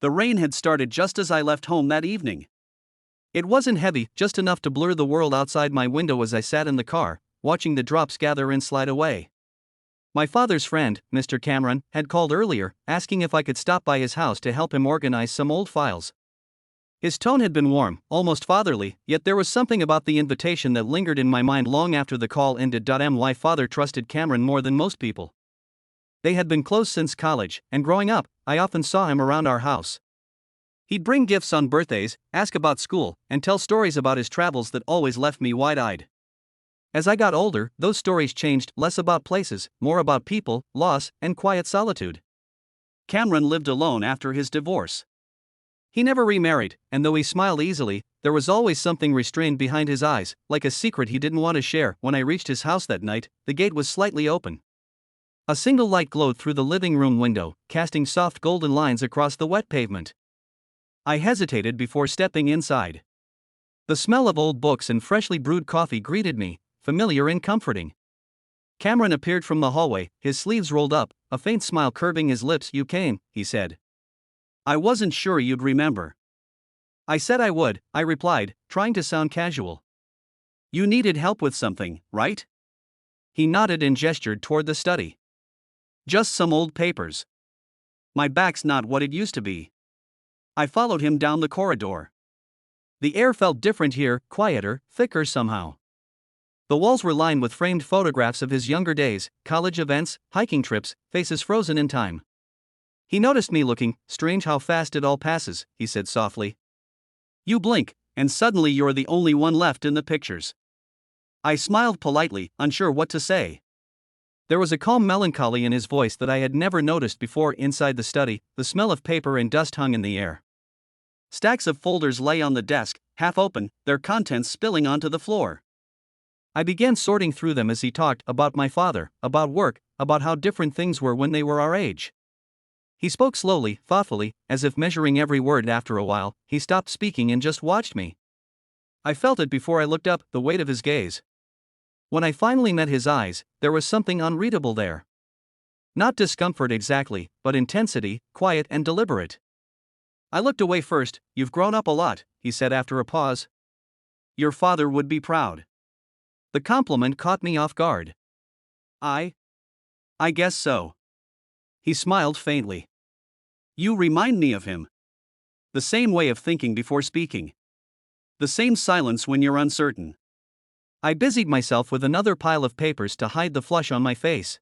The rain had started just as I left home that evening. It wasn't heavy, just enough to blur the world outside my window as I sat in the car, watching the drops gather and slide away. My father's friend, Mr. Cameron, had called earlier, asking if I could stop by his house to help him organize some old files. His tone had been warm, almost fatherly, yet there was something about the invitation that lingered in my mind long after the call ended. My father trusted Cameron more than most people. They had been close since college, and growing up, I often saw him around our house. He'd bring gifts on birthdays, ask about school, and tell stories about his travels that always left me wide-eyed. As I got older, those stories changed, less about places, more about people, loss, and quiet solitude. Cameron lived alone after his divorce. He never remarried, and though he smiled easily, there was always something restrained behind his eyes, like a secret he didn't want to share. When I reached his house that night, the gate was slightly open. A single light glowed through the living room window, casting soft golden lines across the wet pavement. I hesitated before stepping inside. The smell of old books and freshly brewed coffee greeted me, familiar and comforting. Cameron appeared from the hallway, his sleeves rolled up, a faint smile curving his lips. "You came," he said. "I wasn't sure you'd remember." "I said I would," I replied, trying to sound casual. "You needed help with something, right?" He nodded and gestured toward the study. "Just some old papers. My back's not what it used to be." I followed him down the corridor. The air felt different here, quieter, thicker somehow. The walls were lined with framed photographs of his younger days, college events, hiking trips, faces frozen in time. He noticed me looking. "Strange how fast it all passes," he said softly. "You blink, and suddenly you're the only one left in the pictures." I smiled politely, unsure what to say. There was a calm melancholy in his voice that I had never noticed before. Inside the study, the smell of paper and dust hung in the air. Stacks of folders lay on the desk, half open, their contents spilling onto the floor. I began sorting through them as he talked about my father, about work, about how different things were when they were our age. He spoke slowly, thoughtfully, as if measuring every word. After a while, he stopped speaking and just watched me. I felt it before I looked up, the weight of his gaze. When I finally met his eyes, there was something unreadable there. Not discomfort exactly, but intensity, quiet and deliberate. I looked away first. "You've grown up a lot," he said after a pause. "Your father would be proud." The compliment caught me off guard. I guess so." He smiled faintly. "You remind me of him. The same way of thinking before speaking. The same silence when you're uncertain." I busied myself with another pile of papers to hide the flush on my face.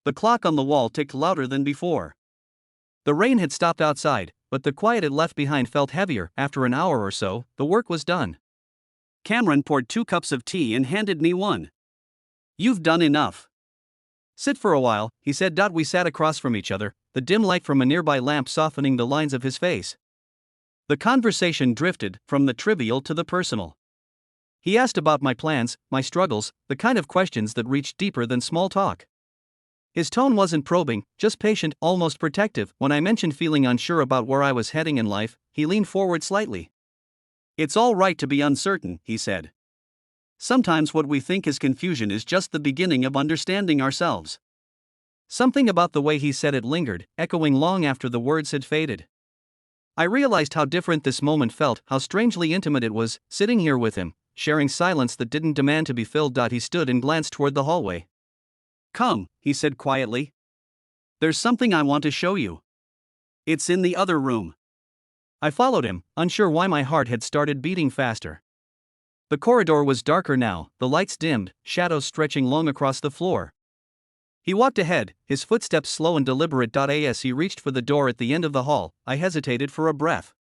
The clock on the wall ticked louder than before. The rain had stopped outside, but the quiet it left behind felt heavier. After an hour or so, the work was done. Cameron poured 2 cups of tea and handed me one. "You've done enough. Sit for a while," he said. We sat across from each other, the dim light from a nearby lamp softening the lines of his face. The conversation drifted from the trivial to the personal. He asked about my plans, my struggles, the kind of questions that reached deeper than small talk. His tone wasn't probing, just patient, almost protective. When I mentioned feeling unsure about where I was heading in life, he leaned forward slightly. "It's all right to be uncertain," he said. "Sometimes what we think is confusion is just the beginning of understanding ourselves." Something about the way he said it lingered, echoing long after the words had faded. I realized how different this moment felt, how strangely intimate it was, sitting here with him, sharing silence that didn't demand to be filled. He stood and glanced toward the hallway. "Come," he said quietly. "There's something I want to show you. It's in the other room." I followed him, unsure why my heart had started beating faster. The corridor was darker now, the lights dimmed, shadows stretching long across the floor. He walked ahead, his footsteps slow and deliberate. As he reached for the door at the end of the hall, I hesitated for a breath.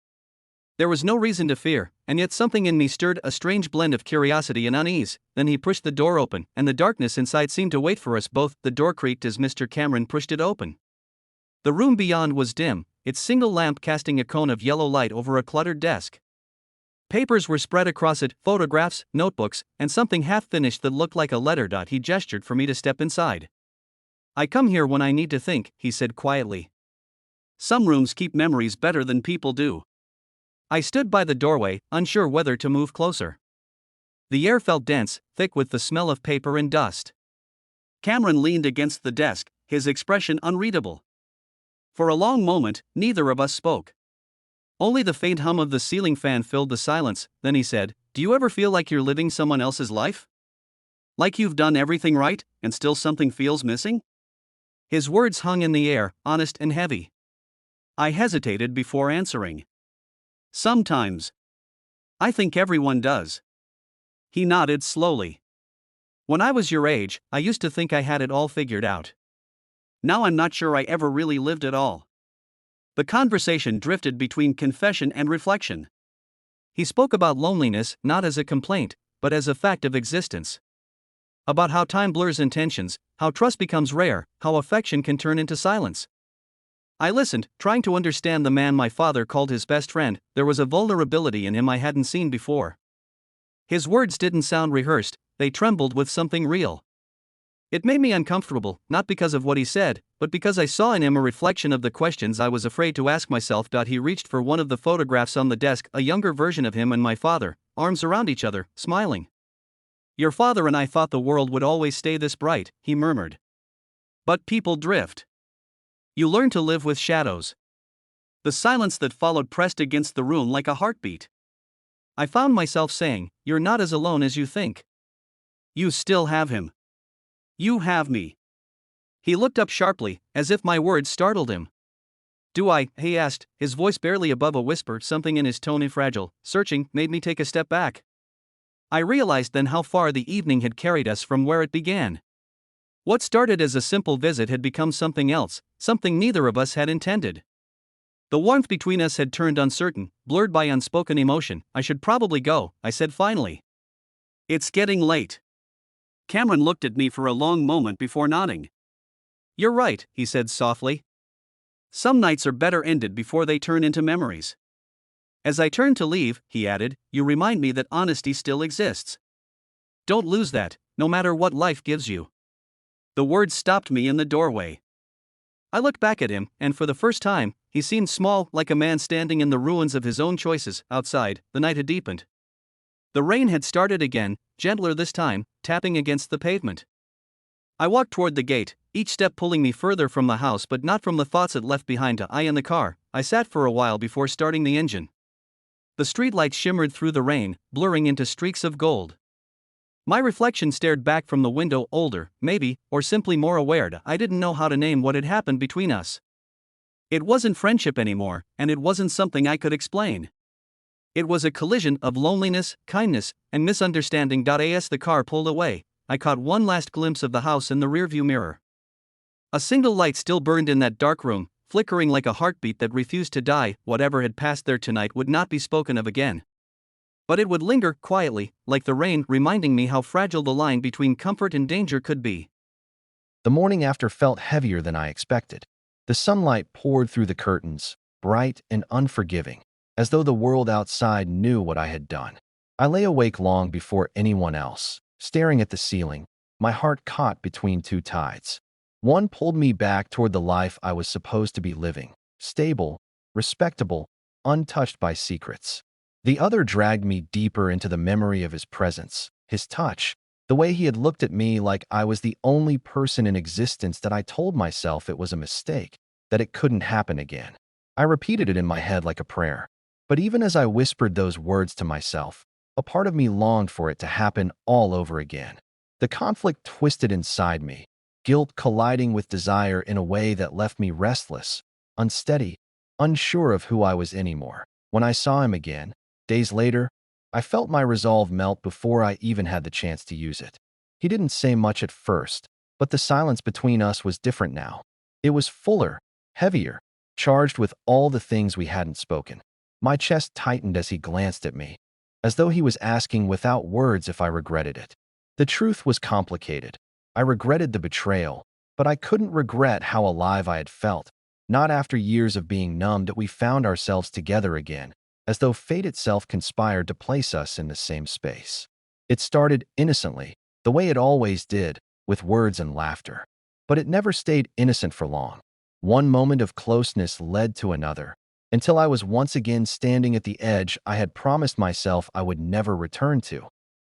There was no reason to fear, and yet something in me stirred, a strange blend of curiosity and unease. Then he pushed the door open, and the darkness inside seemed to wait for us both. The door creaked as Mr. Cameron pushed it open. The room beyond was dim, its single lamp casting a cone of yellow light over a cluttered desk. Papers were spread across it, photographs, notebooks, and something half-finished that looked like a letter. He gestured for me to step inside. "I come here when I need to think," he said quietly. "Some rooms keep memories better than people do." I stood by the doorway, unsure whether to move closer. The air felt dense, thick with the smell of paper and dust. Cameron leaned against the desk, his expression unreadable. For a long moment, neither of us spoke. Only the faint hum of the ceiling fan filled the silence. Then he said, "Do you ever feel like you're living someone else's life? Like you've done everything right, and still something feels missing?" His words hung in the air, honest and heavy. I hesitated before answering. "Sometimes. I think everyone does." He nodded slowly. "When I was your age, I used to think I had it all figured out. Now I'm not sure I ever really lived at all." The conversation drifted between confession and reflection. He spoke about loneliness not as a complaint, but as a fact of existence. About how time blurs intentions, how trust becomes rare, how affection can turn into silence. I listened, trying to understand the man my father called his best friend. There was a vulnerability in him I hadn't seen before. His words didn't sound rehearsed, they trembled with something real. It made me uncomfortable, not because of what he said, but because I saw in him a reflection of the questions I was afraid to ask myself. He reached for one of the photographs on the desk, a younger version of him and my father, arms around each other, smiling. "Your father and I thought the world would always stay this bright," he murmured. "But people drift. You learn to live with shadows." The silence that followed pressed against the room like a heartbeat. I found myself saying, "You're not as alone as you think. You still have him. You have me." He looked up sharply, as if my words startled him. "Do I?" he asked, his voice barely above a whisper. Something in his tone, fragile, searching, made me take a step back. I realized then how far the evening had carried us from where it began. What started as a simple visit had become something else, something neither of us had intended. The warmth between us had turned uncertain, blurred by unspoken emotion. "I should probably go," I said finally. "It's getting late." Cameron looked at me for a long moment before nodding. "You're right," he said softly. "Some nights are better ended before they turn into memories." As I turned to leave, he added, "You remind me that honesty still exists. Don't lose that, no matter what life gives you." The words stopped me in the doorway. I looked back at him, and for the first time, he seemed small, like a man standing in the ruins of his own choices. Outside, the night had deepened. The rain had started again, gentler this time, tapping against the pavement. I walked toward the gate, each step pulling me further from the house but not from the thoughts it left behind. In the car, I sat for a while before starting the engine. The streetlights shimmered through the rain, blurring into streaks of gold. My reflection stared back from the window, older, maybe, or simply more aware. I didn't know how to name what had happened between us. It wasn't friendship anymore, and it wasn't something I could explain. It was a collision of loneliness, kindness, and misunderstanding. As the car pulled away, I caught one last glimpse of the house in the rearview mirror. A single light still burned in that dark room, flickering like a heartbeat that refused to die. Whatever had passed there tonight would not be spoken of again. But it would linger quietly, like the rain, reminding me how fragile the line between comfort and danger could be. The morning after felt heavier than I expected. The sunlight poured through the curtains, bright and unforgiving, as though the world outside knew what I had done. I lay awake long before anyone else, staring at the ceiling, my heart caught between two tides. One pulled me back toward the life I was supposed to be living, stable, respectable, untouched by secrets. The other dragged me deeper into the memory of his presence, his touch, the way he had looked at me like I was the only person in existence. That I told myself it was a mistake, that it couldn't happen again. I repeated it in my head like a prayer. But even as I whispered those words to myself, a part of me longed for it to happen all over again. The conflict twisted inside me, guilt colliding with desire in a way that left me restless, unsteady, unsure of who I was anymore. When I saw him again, days later, I felt my resolve melt before I even had the chance to use it. He didn't say much at first, but the silence between us was different now. It was fuller, heavier, charged with all the things we hadn't spoken. My chest tightened as he glanced at me, as though he was asking without words if I regretted it. The truth was complicated. I regretted the betrayal, but I couldn't regret how alive I had felt. Not after years of being numbed, we found ourselves together again, as though fate itself conspired to place us in the same space. It started innocently, the way it always did, with words and laughter. But it never stayed innocent for long. One moment of closeness led to another, until I was once again standing at the edge I had promised myself I would never return to.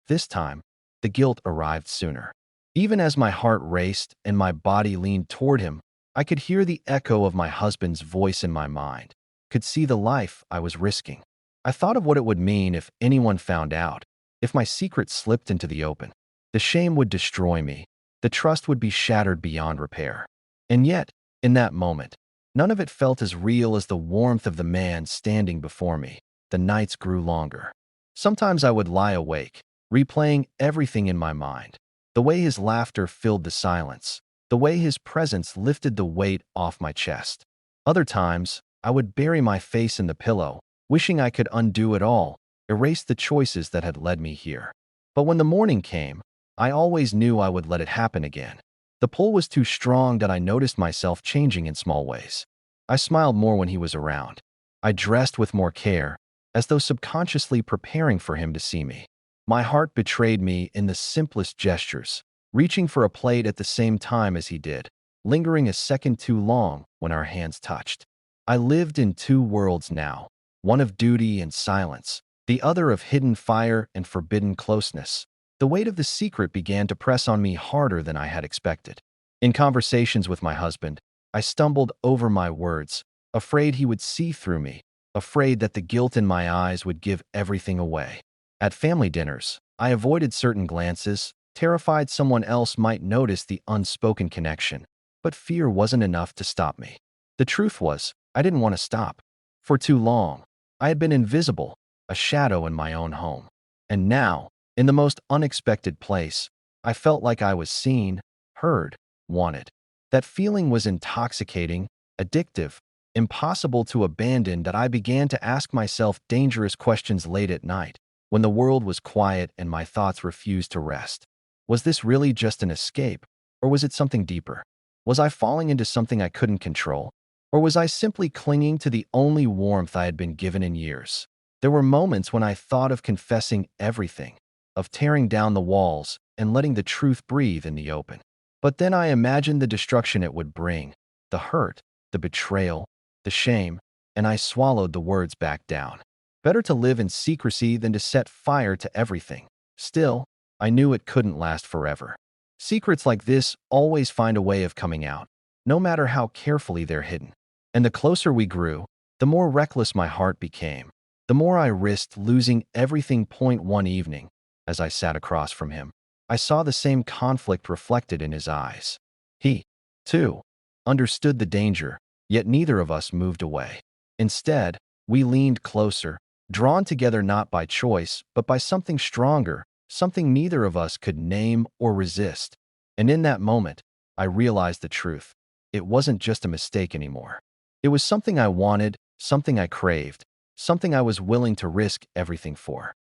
This time, the guilt arrived sooner. Even as my heart raced and my body leaned toward him, I could hear the echo of my husband's voice in my mind. could see the life I was risking. I thought of what it would mean if anyone found out, if my secret slipped into the open. The shame would destroy me. The trust would be shattered beyond repair. And yet, in that moment, none of it felt as real as the warmth of the man standing before me. The nights grew longer. Sometimes I would lie awake, replaying everything in my mind. The way his laughter filled the silence. The way his presence lifted the weight off my chest. Other times, I would bury my face in the pillow, wishing I could undo it all, erase the choices that had led me here. But when the morning came, I always knew I would let it happen again. The pull was too strong that I noticed myself changing in small ways. I smiled more when he was around. I dressed with more care, as though subconsciously preparing for him to see me. My heart betrayed me in the simplest gestures, reaching for a plate at the same time as he did, lingering a second too long when our hands touched. I lived in two worlds now, one of duty and silence, the other of hidden fire and forbidden closeness. The weight of the secret began to press on me harder than I had expected. In conversations with my husband, I stumbled over my words, afraid he would see through me, afraid that the guilt in my eyes would give everything away. At family dinners, I avoided certain glances, terrified someone else might notice the unspoken connection, but fear wasn't enough to stop me. The truth was, I didn't want to stop. For too long, I had been invisible, a shadow in my own home. And now, in the most unexpected place, I felt like I was seen, heard, wanted. That feeling was intoxicating, addictive, impossible to abandon that I began to ask myself dangerous questions late at night, when the world was quiet and my thoughts refused to rest. Was this really just an escape, or was it something deeper? Was I falling into something I couldn't control, or was I simply clinging to the only warmth I had been given in years? There were moments when I thought of confessing everything, of tearing down the walls and letting the truth breathe in the open. But then I imagined the destruction it would bring, the hurt, the betrayal, the shame, and I swallowed the words back down. Better to live in secrecy than to set fire to everything. Still, I knew it couldn't last forever. Secrets like this always find a way of coming out, no matter how carefully they're hidden. And the closer we grew, the more reckless my heart became, the more I risked losing everything. One evening, as I sat across from him, I saw the same conflict reflected in his eyes. He, too, understood the danger, yet neither of us moved away. Instead, we leaned closer, drawn together not by choice, but by something stronger, something neither of us could name or resist. And in that moment, I realized the truth. It wasn't just a mistake anymore. It was something I wanted, something I craved, something I was willing to risk everything for.